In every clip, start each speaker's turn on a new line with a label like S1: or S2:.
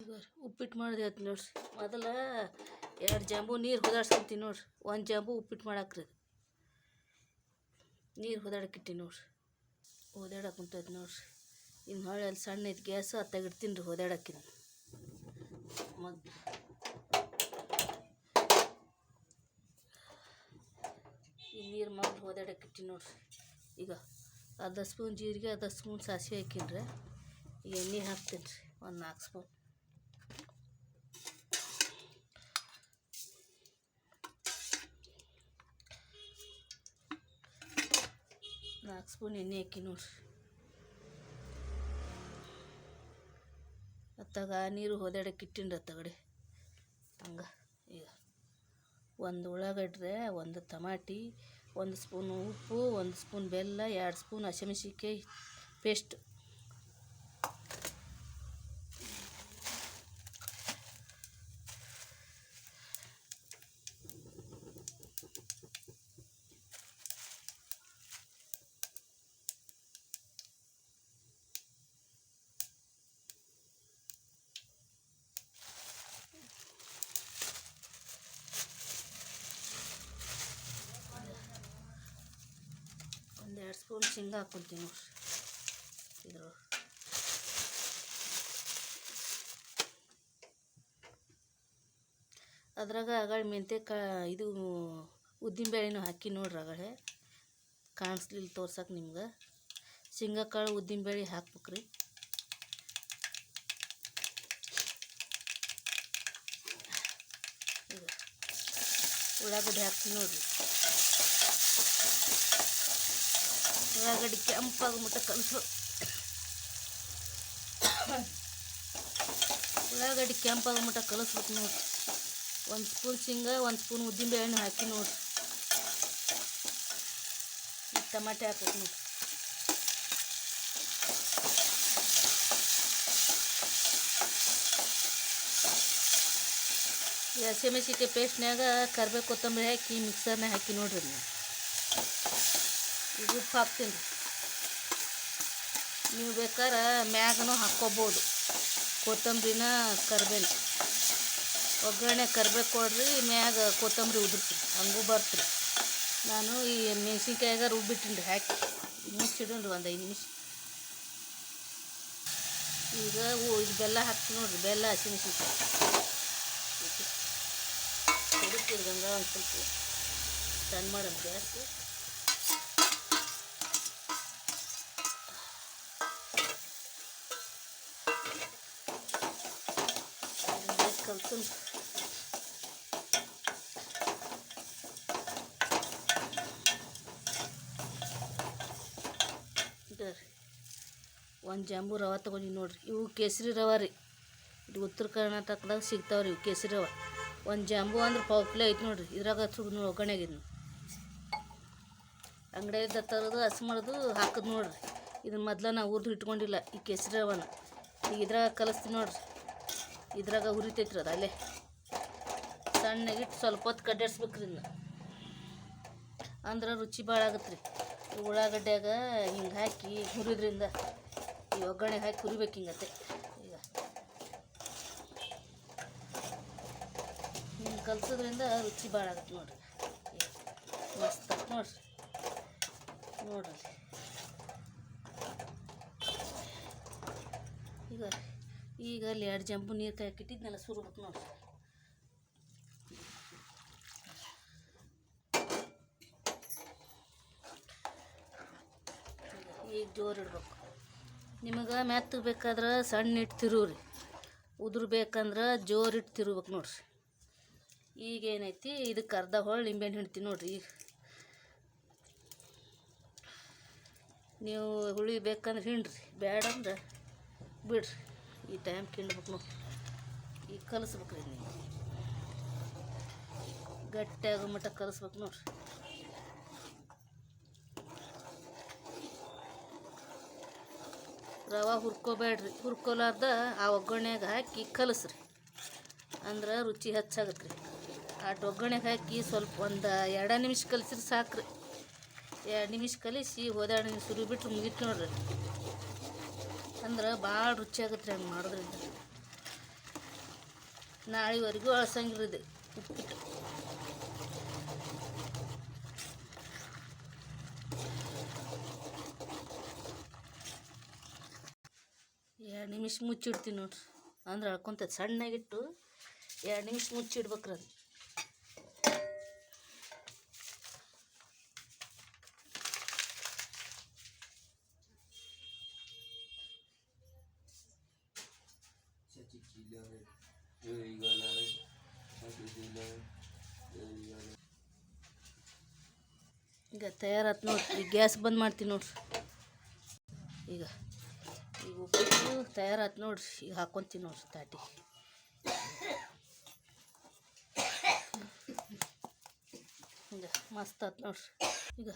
S1: ಈಗ ಉಪ್ಪಿಟ್ಟು ಮಾಡಿದೆ ಆಯ್ತು ನೋಡ್ರಿ. ಮೊದಲ 2 ಜಾಂಬು ನೀರು ಹೊದಾಡ್ಸ್ಕೊಂತೀನಿ ನೋಡ್ರಿ. 1 ಜಾಂಬು ಉಪ್ಪಿಟ್ಟು ಮಾಡಾಕ್ರಿ. ನೀರು ಹೊದಾಡಕ್ಕಿಟ್ಟಿ ನೋಡ್ರಿ. ಹೊದಾಡಕ್ಕೆ ಕುಂತೈತೆ ನೋಡ್ರಿ. ಇನ್ನು ಹೊಳ್ಳಿ ಅಲ್ಲಿ ಸಣ್ಣ ಐತೆ ಗ್ಯಾಸ್ ಅತ್ತಾಗಿಡ್ತೀನಿ ರೀ ಹೊದಾಡಕ್ಕೆ. ಮದ್ದು ಈ ನೀರು ಮಗ್ಳು ಹೊದಾಡಕ್ಕಿಟ್ಟಿ ನೋಡ್ರಿ. ಈಗ ಅರ್ಧ ಸ್ಪೂನ್ ಜೀರಿಗೆ, ಅರ್ಧ ಸ್ಪೂನ್ ಸಾಸಿವೆ ಹಾಕಿನ್ರಿ. ಈಗ ಎಣ್ಣೆ ಹಾಕ್ತೀನಿ ರೀ, ಒಂದು 4 ಸ್ಪೂನ್. ಎಣ್ಣೆ ಹಾಕಿ ನೋಡ್ರಿ. ಅತ್ತಾಗ ನೀರು ಹೊದಾಡಕ್ಕೆ ಇಟ್ಟಿನ್ರಿ ಅತ್ತಗಡೆ ಹಂಗೆ. ಈಗ 1 ಉಳ್ಳಾಗಡ್ಡೆ, 1 ಟಮಾಟಿ, 1 ಸ್ಪೂನು ಉಪ್ಪು, 1 ಸ್ಪೂನ್ ಬೆಲ್ಲ, 2 ಸ್ಪೂನ್ ಹಸಿಮೆಣ್ಸಿನ್ಕಾಯಿ ಪೇಸ್ಟ್. ಒಂದು 2 ಸ್ಪೂನ್ ಶೇಂಗಾ ಹಾಕ್ಕೊಂತೀನಿ ನೋಡ್ರಿ ಇದ್ರೊಳಗೆ. ಅದ್ರಾಗ ಆಗಳ ಇದು ಉದ್ದಿನಬೇಳೆನೂ ಹಾಕಿ ನೋಡ್ರಿ. ಆಗಳೇ ಕಾಣಿಸ್ಲಿಲ್ಲ ತೋರ್ಸಕ್ಕೆ ನಿಮ್ಗೆ. ಶೇಂಗಾ ಕಾಳು ಉದ್ದಿನಬೇಳೆ ಹಾಕ್ಬೇಕ್ರಿ. ಈಗ ಉಳ್ಳಾಗಡ್ಡಿ ಹಾಕ್ತೀನಿ ನೋಡ್ರಿ. ಉಳ್ಳಾಗಡ್ಡಿ ಕೆಂಪಾಗ ಮಟ್ಟ ಕಲಿಸ್ಬೇಕು. ಉಳ್ಳಾಗಡ್ಡಿ ಕೆಂಪಾಗ ಮಟ್ಟ ಕಲಿಸ್ಬೇಕು ನೋಡ್ರಿ. 1 ಸ್ಪೂನ್ ಶೇಂಗಾ, 1 ಸ್ಪೂನ್ ಉದ್ದಿನಬೇಳೆನೂ ಹಾಕಿ ನೋಡ್ರಿ. ಈಗ ಟಮಾಟೆ ಹಾಕ್ಬೇಕು ನೋಡ್ರಿ. ಈ ಹಸಿಮೆಣ್ಸಿನ್ಕಾಯಿ ಪೇಸ್ಟ್ನಾಗ ಕರಿಬೇವು ಕೊತ್ತಂಬರಿ ಹಾಕಿ ಮಿಕ್ಸರ್ನಾಗ ಹಾಕಿ ನೋಡ್ರಿ. ಈಗ ಉಪ್ಪು ಹಾಕ್ತೀನಿ ರೀ. ನೀವು ಬೇಕಾದ್ರೆ ಮ್ಯಾಗನೂ ಹಾಕ್ಕೋಬೋದು ಕೊತ್ತಂಬರಿನ ಕರಿಬೇವು. ಒಗ್ಗರಣೆ ಕರಿಬೇಕು ಕೊಡ್ರಿ, ಮ್ಯಾಗ ಕೊತ್ತಂಬರಿ ಉದುರ್ಸಿ ಹಂಗೂ ಬರ್ತ್ರಿ. ನಾನು ಈ ಮೆಣಸಿನ್ಕಾಯಾಗ ರುಬ್ಬಿಟ್ಟಿನಿ ರೀ, ಹಾಕಿ ಮುಚ್ಚಿಡೋಣ್ರಿ 1 5 ನಿಮಿಷ. ಈಗ ಇದು ಬೆಲ್ಲ ಹಾಕ್ತೀನಿ ನೋಡ್ರಿ. ಬೆಲ್ಲ, ಹಸಿಮೆಣ್ಸಿನ್ಕಾಯಿ ಕುಡಿತೀರಿ ಗಂಗಾ. ಒಂದು ಸ್ವಲ್ಪ ಸಣ್ಣ ಮಾಡೋಣ ಗ್ಯಾಸ್. ಕಲ್ಸನ್ ರೀ. 1 ಜಾಂಬು ರವೆ ತೊಗೊಂಡು ನೋಡ್ರಿ. ಇವು ಕೇಸರಿ ರವೆ ರೀ. ಇದು ಉತ್ತರ ಕರ್ನಾಟಕದಾಗ ಸಿಗ್ತಾವ್ರಿ ಇವು ಕೇಸರಿ ರವೆ. 1 ಜಾಂಬು ಅಂದ್ರೆ 1/4 ಕಿಲೋ ಐತೆ ನೋಡ್ರಿ. ಇದ್ರಾಗ ಸುಡು ಒಗ್ಗರಣೆಗಿದ್ನು ಅಂಗಡಿಯಿಂದ ತರೋದು ಹಸಿ ಮಾಡೋದು ಹಾಕೋದು ನೋಡ್ರಿ. ಇದನ್ನ ಮೊದಲ ನಾವು ಹುರಿದು ಇಟ್ಕೊಂಡಿಲ್ಲ ಈ ಕೇಸರಿ ರವೆನ. ಈಗ ಇದ್ರಾಗ ಕಲಿಸ್ತೀನಿ ನೋಡ್ರಿ. ಇದ್ರಾಗ ಹುರಿತೈತ್ರಿ ಅದು ಅಲ್ಲೇ ಸಣ್ಣಗಿಟ್ಟು ಸ್ವಲ್ಪ ಹೊತ್ತು ಕಡ್ಡಾಡ್ಸ್ಬೇಕ್ರಿ. ಇದನ್ನ ಅಂದ್ರೆ ರುಚಿ ಭಾಳ ಆಗತ್ತೆ ರೀ. ಈ ಉಳ್ಳಾಗಡ್ಡ್ಯಾಗ ಹಿಂಗೆ ಹಾಕಿ ಹುರಿದ್ರಿಂದ ಈ ಒಗ್ಗರಣೆ ಹಾಕಿ ಹುರಿಬೇಕು ಹಿಂಗತ್ತೆ. ಈಗ ಹಿಂಗೆ ಕಲ್ಸೋದ್ರಿಂದ ರುಚಿ ಭಾಳ ಆಗತ್ತೆ ನೋಡ್ರಿ. ಮಸ್ತ್ ಆಗತ್ತೆ ನೋಡ್ರಿ. ಈಗ ಅಲ್ಲಿ 2 ಜಾಂಬು ನೀರು ಕಾಯಕ್ಕಿಟ್ಟಿದ್ನೆಲ್ಲ ಸುರ್ಬೇಕು ನೋಡ್ರಿ. ಈಗ ಜೋರು ಇಡ್ಬೇಕು. ನಿಮಗೆ ಮೆತ್ತಗೆ ಬೇಕಾದ್ರೆ ಸಣ್ಣ ಇಟ್ಟು ತಿರುವ್ರಿ. ಉದುರು ಬೇಕಂದ್ರೆ ಜೋರಿಟ್ಟು ತಿರುಬೇಕು ನೋಡ್ರಿ. ಈಗ ಏನೈತಿ, ಇದಕ್ಕೆ ಅರ್ಧ ಹೊಳ್ಳಿ ನಿಂಬೆಹಣ್ಣು ಹಿಂಡ್ತೀನಿ ನೋಡ್ರಿ. ಈಗ ನೀವು ಹುಳಿ ಬೇಕಂದ್ರೆ ಹಿಂಡ್ರಿ, ಬೇಡಂದ್ರೆ ಬಿಡ್ರಿ. ಈ ಟೈಮ್ ಹಿಂಡ್ಬೇಕು ನೋಡ್ರಿ. ಈಗ ಕಲಿಸ್ಬೇಕ್ರಿ. ನೀವು ಗಟ್ಟಿಯಾಗೋ ಮಟ್ಟ ಕಲಿಸ್ಬೇಕು ನೋಡ್ರಿ. ರವೆ ಹುರ್ಕೋಬೇಡ್ರಿ. ಹುರ್ಕೊಲಾರ್ದ ಆ ಒಗ್ಗರಣೆಗೆ ಹಾಕಿ ಕಲಿಸ್ರಿ, ಅಂದ್ರೆ ರುಚಿ ಹೆಚ್ಚಾಗತ್ತೆ ರೀ. ಅಷ್ಟು ಒಗ್ಗರಣೆಗೆ ಹಾಕಿ ಸ್ವಲ್ಪ ಒಂದು 2 ನಿಮಿಷ ಕಲಿಸ್ರಿ ಸಾಕ್ರಿ. 2 ನಿಮಿಷ ಕಲಿಸಿ ಹೋದಾಡಿ ಸುರಿ ಬಿಟ್ರೆ ಮುಗಿತು ನೋಡ್ರಿ. ಅಂದ್ರೆ ಭಾಳ ರುಚಿ ಆಗತ್ತೆ ರೀ ಹಂಗೆ ಮಾಡೋದ್ರಿಂದ. ನಾಳೆವರೆಗೂ ಅಳಸಂಗಿರಿದೆ ಉಪ್ಪಿಟ್ಟು. ಎರಡು ನಿಮಿಷ ಮುಚ್ಚಿಡ್ತೀನಿ ನೋಡ್ರಿ, ಅಂದ್ರೆ ಅಳ್ಕೊಂತದ. ಸಣ್ಣಗಿಟ್ಟು 2 ನಿಮಿಷ ಮುಚ್ಚಿಡ್ಬೇಕ್ರಿ ಅದು. ಈಗ ತಯಾರಾತು ನೋಡ್ರಿ. ಈಗ ಗ್ಯಾಸ್ ಬಂದ್ ಮಾಡ್ತೀನಿ ನೋಡ್ರಿ. ಈಗ ಉಪ್ಪಿಟ್ಟು ತಯಾರಾತು ನೋಡ್ರಿ. ಈಗ ಹಾಕ್ಕೊಂತೀನಿ ನೋಡ್ರಿ ತಾಟಿ. ಈಗ ಮಸ್ತ್ ಆತು ನೋಡ್ರಿ. ಈಗ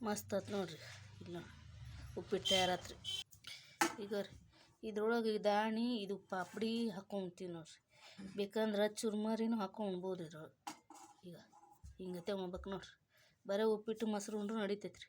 S1: ಮಸ್ತ್ ಆತು ನೋಡ್ರಿ. ಇಲ್ಲ ನೋಡ್ರಿ ಉಪ್ಪಿಟ್ಟು ತಯಾರಾತ್ರಿ. ಈಗ ರೀ ಇದ್ರೊಳಗೆ ದಾಣಿ ಇದು ಪಾಪಡಿ ಹಾಕ್ಕೊಂತೀವಿ ನೋಡ್ರಿ. ಬೇಕಂದ್ರೆ ಚುರ್ಮರಿನೂ ಹಾಕ್ಕೊಂಡು ಉಣ್ಬೋದು ಇದ್ರೊಳಗೆ. ಈಗ ಹಿಂಗತೆ ಉಣ್ಬೇಕು ನೋಡ್ರಿ. ಬರೀ ಉಪ್ಪಿಟ್ಟು ಮೊಸರು ಉಂಡ್ರು ನಡಿತೈತ್ರಿ.